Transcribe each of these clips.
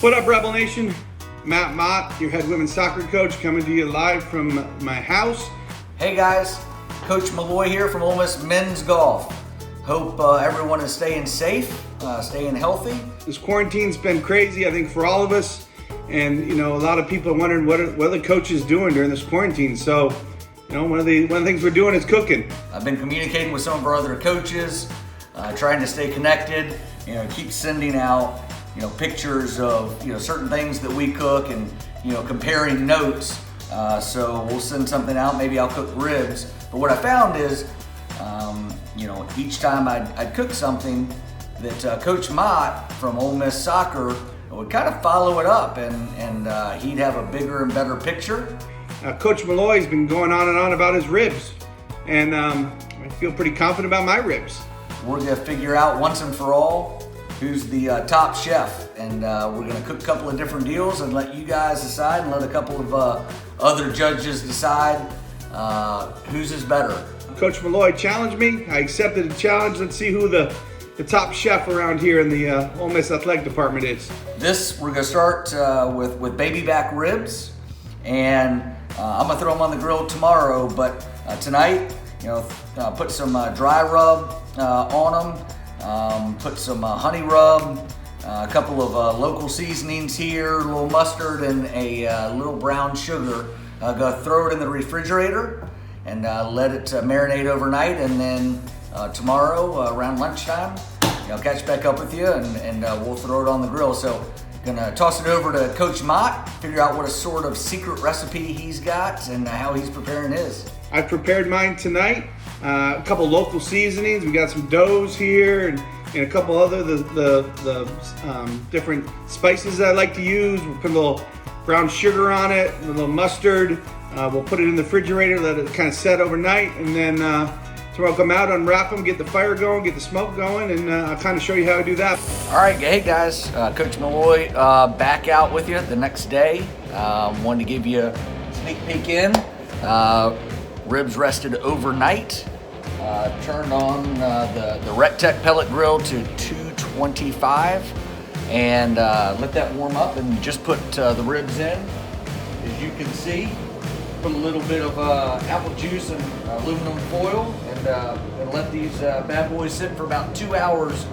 What up, Rebel Nation? Matt Mott, your head women's soccer coach, coming to you live from my house. Hey guys, Coach Malloy here from Ole Miss Men's Golf. Hope everyone is staying safe, staying healthy. This quarantine's been crazy, I think, for all of us. And, you know, a lot of people are wondering what are the coaches doing during this quarantine. So, you know, one of the things we're doing is cooking. I've been communicating with some of our other coaches, trying to stay connected, you know, keep sending out, you know, pictures of, you know, certain things that we cook and, you know, comparing notes. So we'll send something out, maybe I'll cook ribs. But what I found is, you know, each time I'd cook something that Coach Mott from Ole Miss Soccer would kind of follow it up and he'd have a bigger and better picture. Coach Malloy's been going on and on about his ribs. And I feel pretty confident about my ribs. We're gonna figure out once and for all who's the top chef, and we're gonna cook a couple of different deals and let you guys decide and let a couple of other judges decide whose is better. Coach Malloy challenged me. I accepted the challenge. Let's see who the top chef around here in the Ole Miss Athletic Department is. We're gonna start with baby back ribs, and I'm gonna throw them on the grill tomorrow, but tonight, you know, put some dry rub on them, put some honey rub, a couple of local seasonings here, a little mustard and a little brown sugar. Go throw it in the refrigerator and let it marinate overnight, and then tomorrow around lunchtime, you know, catch back up with you and we'll throw it on the grill. So gonna toss it over to Coach Mott, figure out what a sort of secret recipe he's got and how he's preparing his. I prepared mine tonight. A couple local seasonings. We got some doughs here and a couple other the different spices that I like to use. We'll put a little brown sugar on it, a little mustard. We'll put it in the refrigerator, let it kind of set overnight, and then tomorrow I'll come out, unwrap them, get the fire going, get the smoke going, and I'll kind of show you how I do that. All right, hey guys, Coach Malloy back out with you the next day. Wanted to give you a sneak peek in. Ribs rested overnight. Turned on the RecTech pellet grill to 225 and let that warm up and just put the ribs in. As you can see, put a little bit of apple juice and aluminum foil and let these bad boys sit for about 2 hours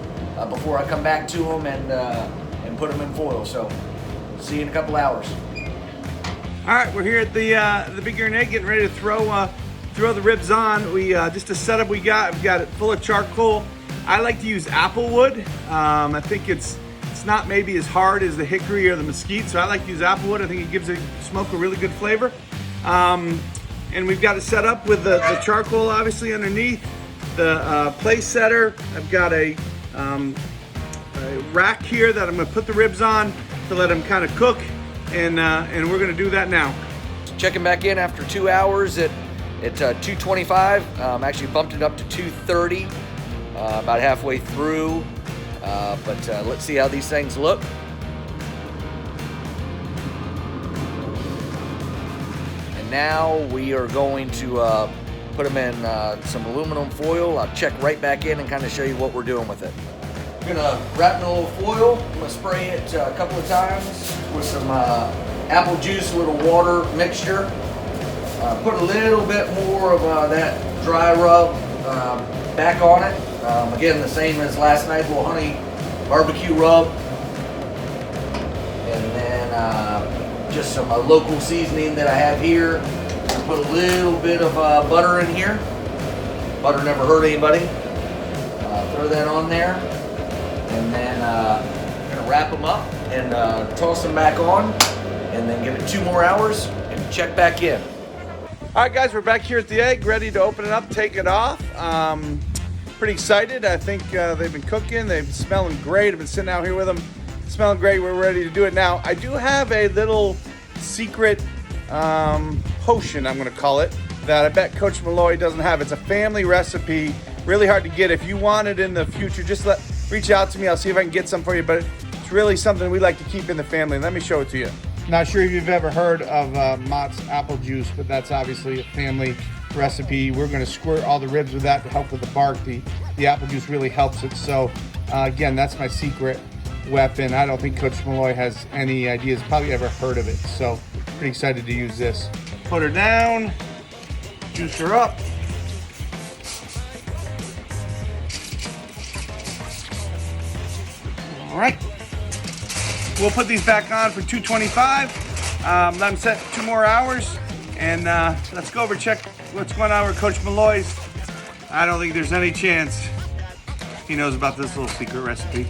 before I come back to them and put them in foil. So see you in a couple hours. All right, we're here at the Big Ear Egg, getting ready to throw the ribs on. We just the setup we've got it full of charcoal. I like to use apple wood. I think it's not maybe as hard as the hickory or the mesquite, so I like to use apple wood. I think it gives the smoke a really good flavor. And we've got it set up with the charcoal obviously underneath the place setter. I've got a rack here that I'm going to put the ribs on to let them kind of cook, and we're going to do that now. Checking back in after 2 hours at 225. Actually bumped it up to 230 about halfway through, but let's see how these things look. And now we are going to put them in some aluminum foil. I'll check right back in and kind of show you what we're doing with it. I'm gonna wrap it in a little foil. I'm gonna spray it a couple of times with some apple juice, a little water mixture. Put a little bit more of that dry rub back on it. Again, the same as last night, a little honey barbecue rub. And then just some local seasoning that I have here. Put a little bit of butter in here. Butter never hurt anybody. Throw that on there. And then I'm gonna wrap them up and toss them back on. And then give it 2 more hours and check back in. All right, guys, we're back here at the egg, ready to open it up, take it off. Pretty excited. I think they've been cooking. They've been smelling great. I've been sitting out here with them, smelling great. We're ready to do it now. I do have a little secret potion, I'm going to call it, that I bet Coach Malloy doesn't have. It's a family recipe, really hard to get. If you want it in the future, just reach out to me. I'll see if I can get some for you, but it's really something we like to keep in the family. Let me show it to you. Not sure if you've ever heard of Mott's apple juice, but that's obviously a family recipe. We're going to squirt all the ribs with that to help with the bark. The apple juice really helps it. So again, that's my secret. weapon. I don't think Coach Malloy has any ideas, probably ever heard of it. So pretty excited to use this. Put her down, juice her up. All right, we'll put these back on for 225. Let them set 2 more hours, and let's go over check what's going on with Coach Malloy's. I don't think there's any chance he knows about this little secret recipe.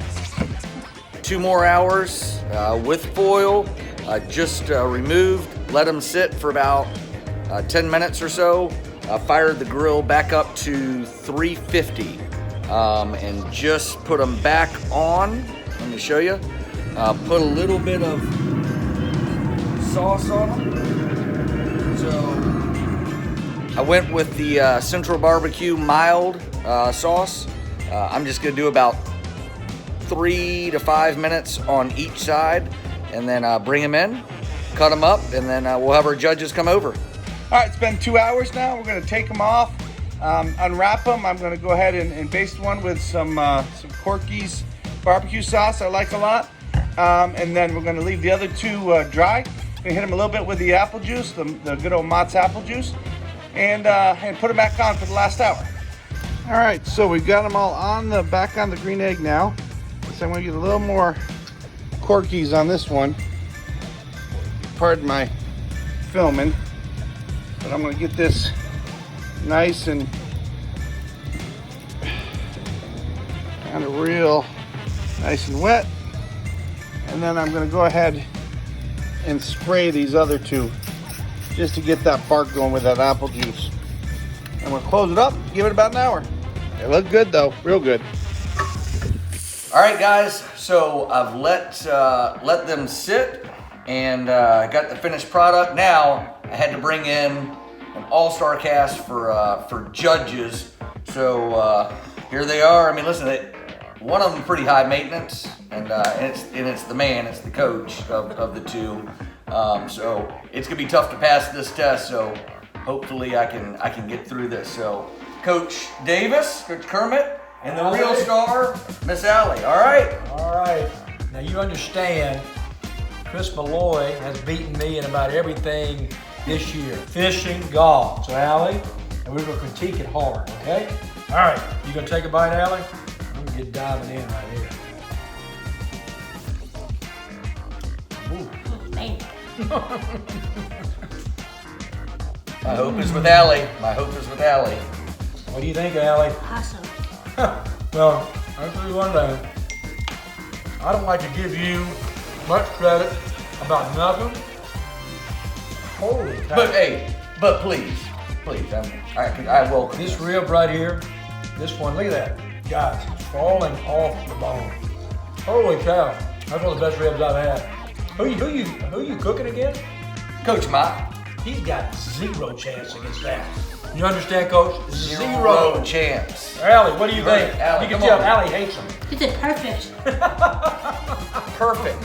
2 more hours with foil, just removed, let them sit for about 10 minutes or so. Fired the grill back up to 350 and just put them back on. Let me show you. Put a little bit of sauce on them. So I went with the Central Barbecue mild sauce. I'm just gonna do about 3 to 5 minutes on each side, and then bring them in, cut them up, and then we'll have our judges come over. All right, it's been 2 hours now. We're gonna take them off, unwrap them. I'm gonna go ahead and baste one with some Corky's barbecue sauce I like a lot. And then we're gonna leave the other 2 dry. Gonna hit them a little bit with the apple juice, the good old Mott's apple juice, and put them back on for the last hour. All right, so we've got them all on back on the green egg now. So I'm gonna get a little more Corky's on this one. Pardon my filming, but I'm gonna get this nice and kind of real nice and wet. And then I'm gonna go ahead and spray these other 2 just to get that bark going with that apple juice. I'm gonna close it up, give it about an hour. They look good though, real good. All right, guys, so I've let them sit and got the finished product. Now I had to bring in an all-star cast for judges. So here they are. I mean, listen, one of them pretty high maintenance, and it's the man, it's the coach of the 2. So it's gonna be tough to pass this test. So hopefully I can get through this. So Coach Davis, Coach Kermit, and the real star, Miss Allie. All right. All right. Now you understand, Chris Malloy has beaten me in about everything this year. Fishing, golf. So Allie, and we're gonna critique it hard, okay? All right. You gonna take a bite, Allie? I'm gonna get diving in right here. Oh, man. My hope is with Allie. My hope is with Allie. What do you think, Allie? Awesome. Well, I'll tell you one thing. I don't like to give you much credit about nothing. Holy cow. But please, I welcome This rib right here, this one, look at that. Guys, it's falling off the bone. Holy cow. That's one of the best ribs I've had. Who you cooking again? Coach Mott. He's got 0 chance against that. You understand, Coach? 0 chance. Allie, what do you think? Allie, You can come tell on. Allie hates him. You did perfect. Perfect.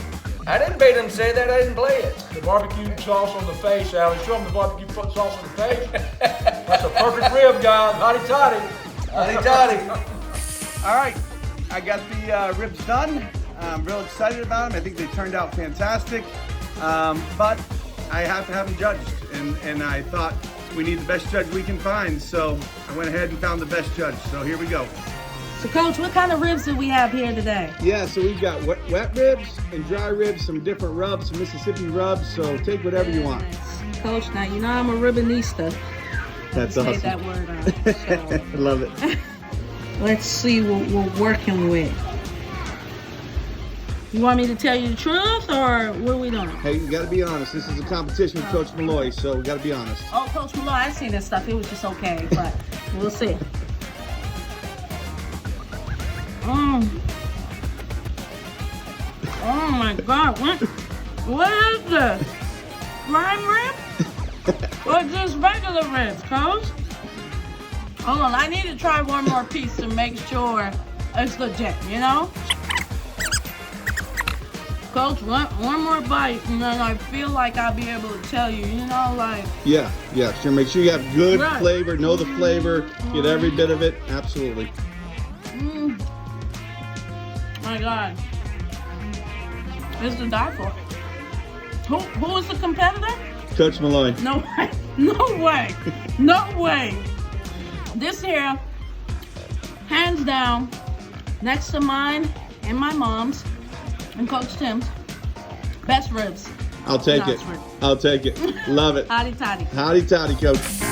I didn't make him say that. I didn't play it. The barbecue sauce on the face, Allie. Show him the barbecue sauce on the face. That's a perfect rib, guys. Hotty toddy. Hotty toddy. All right, I got the ribs done. I'm real excited about them. I think they turned out fantastic. But I have to have them judged, and I thought we need the best judge we can find, so I went ahead and found the best judge. So here we go. So, Coach, what kind of ribs do we have here today? Yeah, so we've got wet ribs and dry ribs, some different rubs, some Mississippi rubs, so take whatever you want. Coach, now you know I'm a ribbonista. That's Say awesome. that word out. I love it. Let's see what we're working with. You want me to tell you the truth, or what are we doing? Hey, you got to be honest. This is a competition with Coach Malloy, so we got to be honest. Oh, Coach Malloy, I've seen this stuff. It was just okay, but we'll see. Oh my God! What is this? Prime rib? Or just regular ribs, Coach? Hold on, I need to try one more piece to make sure it's legit. You know? Coach, one more bite, and then I feel like I'll be able to tell you, you know, like... Yeah, sure. Make sure you have good Right. flavor, know the flavor, get every bit of it. Absolutely. My God. is to die for. Who was the competitor? Coach Malloy. No way. No way. No way. This here, hands down, next to mine and my mom's and Coach Tim's, best ribs. I'll take it. Knoxford. I'll take it. Love it. Hotty toddy. Howdy toddy, Coach.